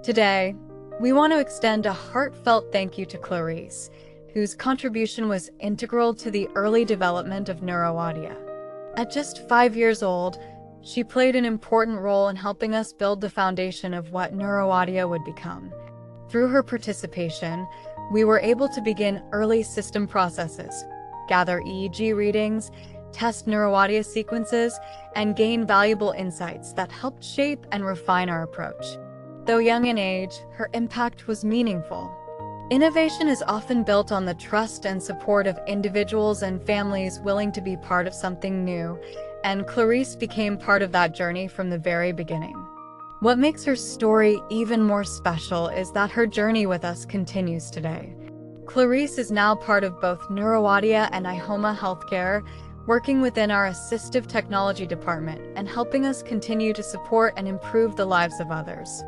Today, we want to extend a heartfelt thank you to Clarice, whose contribution was integral to the early development of NeuroAudia. At just 5 years old, she played an important role in helping us build the foundation of what NeuroAudia would become. Through her participation, we were able to begin early system processes, gather EEG readings, test NeuroAudia sequences, and gain valuable insights that helped shape and refine our approach. Though young in age, her impact was meaningful. Innovation is often built on the trust and support of individuals and families willing to be part of something new, and Clarice became part of that journey from the very beginning. What makes her story even more special is that her journey with us continues today. Clarice is now part of both NeuroAudia and iHoma Healthcare, working within our assistive technology department and helping us continue to support and improve the lives of others.